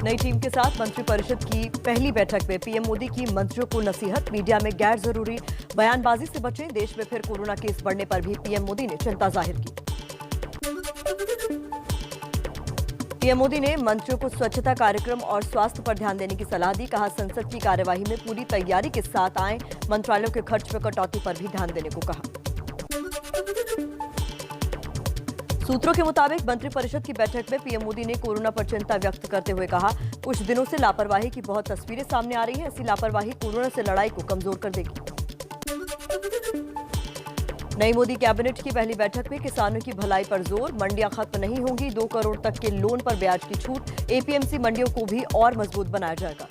नई टीम के साथ मंत्रिपरिषद की पहली बैठक में पीएम मोदी की मंत्रियों को नसीहत, मीडिया में गैर जरूरी बयानबाजी से बचें। देश में फिर कोरोना केस बढ़ने पर भी पीएम मोदी ने चिंता जाहिर की। पीएम मोदी ने मंत्रियों को स्वच्छता कार्यक्रम और स्वास्थ्य पर ध्यान देने की सलाह दी। कहा, संसद की कार्यवाही में पूरी तैयारी के साथ आए, मंत्रालयों के खर्च में कटौती पर भी ध्यान देने को कहा। सूत्रों के मुताबिक मंत्रिपरिषद की बैठक में पीएम मोदी ने कोरोना पर चिंता व्यक्त करते हुए कहा, कुछ दिनों से लापरवाही की बहुत तस्वीरें सामने आ रही हैं। ऐसी लापरवाही कोरोना से लड़ाई को कमजोर कर देगी। नई मोदी कैबिनेट की पहली बैठक में किसानों की भलाई पर जोर, मंडियां खत्म नहीं होंगी, 2 करोड़ तक के लोन पर ब्याज की छूट, एपीएमसी मंडियों को भी और मजबूत बनाया जाएगा।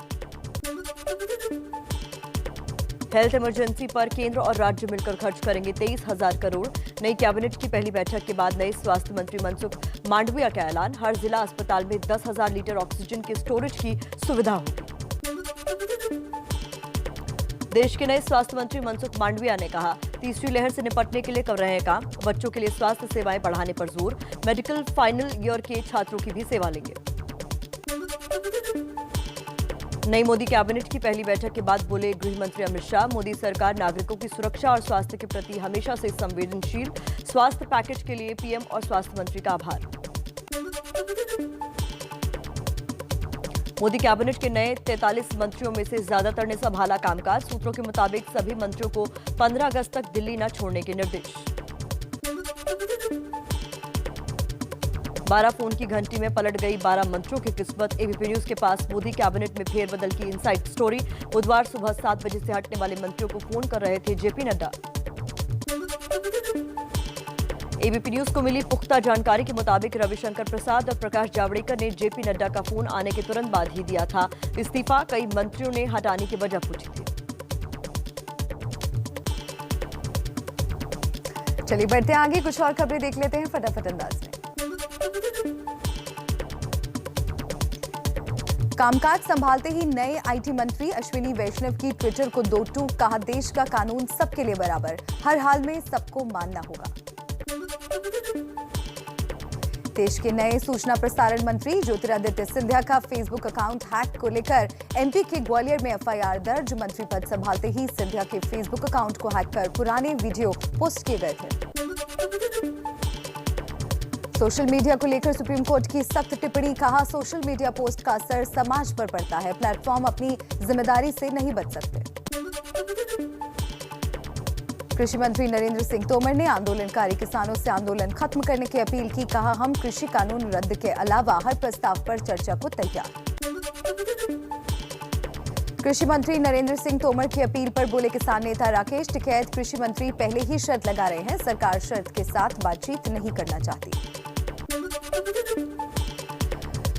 हेल्थ इमरजेंसी पर केंद्र और राज्य मिलकर खर्च करेंगे 23,000 करोड़। नई कैबिनेट की पहली बैठक के बाद नए स्वास्थ्य मंत्री मनसुख मांडविया का ऐलान, हर जिला अस्पताल में 10,000 लीटर ऑक्सीजन के स्टोरेज की सुविधा होगी। देश के नए स्वास्थ्य मंत्री मनसुख मांडविया ने कहा, तीसरी लहर से निपटने के लिए कर रहे हैं काम, बच्चों के लिए स्वास्थ्य सेवाएं बढ़ाने पर जोर, मेडिकल फाइनल ईयर के छात्रों की भी सेवा लेंगे। नई मोदी कैबिनेट की पहली बैठक के बाद बोले गृह मंत्री अमित शाह, मोदी सरकार नागरिकों की सुरक्षा और स्वास्थ्य के प्रति हमेशा से संवेदनशील, स्वास्थ्य पैकेज के लिए पीएम और स्वास्थ्य मंत्री का आभार। मोदी कैबिनेट के नए 43 मंत्रियों में से ज्यादातर ने संभाला कामकाज। सूत्रों के मुताबिक सभी मंत्रियों को 15 अगस्त तक दिल्ली न छोड़ने के निर्देश। 12 फोन की घंटी में पलट गई 12 मंत्रियों की किस्मत। एबीपी न्यूज के पास मोदी कैबिनेट में फेरबदल की इनसाइड स्टोरी। बुधवार सुबह 7 बजे से हटने वाले मंत्रियों को फोन कर रहे थे जेपी नड्डा। एबीपी न्यूज को मिली पुख्ता जानकारी के मुताबिक रविशंकर प्रसाद और प्रकाश जावड़ेकर ने जेपी नड्डा का फोन आने के तुरंत बाद ही दिया था इस्तीफा। कई मंत्रियों ने हटाने की वजह पूछी थी। चलिए बढ़ते हैं आगे, कुछ और खबरें देख लेते हैं फटाफट अंदाज में। कामकाज संभालते ही नए आईटी मंत्री अश्विनी वैष्णव की ट्विटर को दो टूक, कहा, देश का कानून सबके लिए बराबर, हर हाल में सबको मानना होगा। देश के नए सूचना प्रसारण मंत्री ज्योतिरादित्य सिंधिया का फेसबुक अकाउंट हैक को लेकर एमपी के ग्वालियर में एफआईआर दर्ज। मंत्री पद संभालते ही सिंधिया के फेसबुक अकाउंट को हैक कर पुराने वीडियो पोस्ट किए गए थे। सोशल मीडिया को लेकर सुप्रीम कोर्ट की सख्त टिप्पणी, कहा, सोशल मीडिया पोस्ट का असर समाज पर पड़ता है, प्लेटफॉर्म अपनी जिम्मेदारी से नहीं बच सकते। कृषि मंत्री नरेंद्र सिंह तोमर ने आंदोलनकारी किसानों से आंदोलन खत्म करने की अपील की। कहा, हम कृषि कानून रद्द के अलावा हर प्रस्ताव पर चर्चा को तैयार। कृषि मंत्री नरेंद्र सिंह तोमर की अपील पर बोले किसान नेता राकेश टिकैत, कृषि मंत्री पहले ही शर्त लगा रहे हैं, सरकार शर्त के साथ बातचीत नहीं करना चाहती।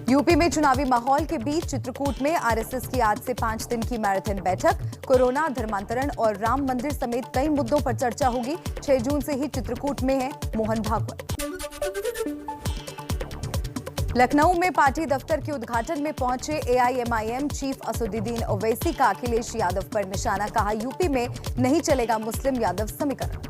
यूपी में चुनावी माहौल के बीच चित्रकूट में आरएसएस की आज से 5 दिन की मैराथन बैठक। कोरोना, धर्मांतरण और राम मंदिर समेत कई मुद्दों पर चर्चा होगी। 6 जून से ही चित्रकूट में है मोहन भागवत। लखनऊ में पार्टी दफ्तर के उद्घाटन में पहुंचे एआईएमआईएम चीफ असदुद्दीन ओवैसी का अखिलेश यादव पर निशाना, कहा, यूपी में नहीं चलेगा मुस्लिम यादव समीकरण।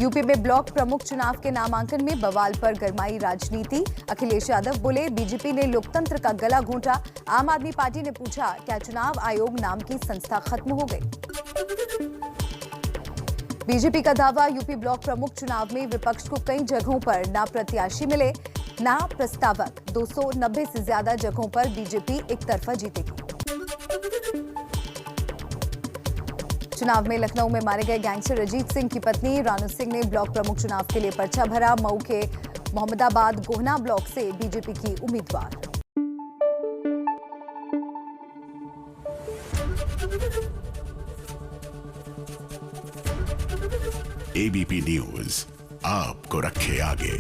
यूपी में ब्लॉक प्रमुख चुनाव के नामांकन में बवाल पर गरमाई राजनीति। अखिलेश यादव बोले, बीजेपी ने लोकतंत्र का गला घोंटा। आम आदमी पार्टी ने पूछा, क्या चुनाव आयोग नाम की संस्था खत्म हो गई? बीजेपी का दावा, यूपी ब्लॉक प्रमुख चुनाव में विपक्ष को कई जगहों पर ना प्रत्याशी मिले ना प्रस्तावक। 290 से ज्यादा जगहों पर बीजेपी एक तरफा जीतेगी। चुनाव में लखनऊ में मारे गए गैंगस्टर अजीत सिंह की पत्नी रानू सिंह ने ब्लॉक प्रमुख चुनाव के लिए पर्चा भरा। मऊ के मोहम्मदाबाद गोहना ब्लॉक से बीजेपी की उम्मीदवार। एबीपी न्यूज आपको रखे आगे।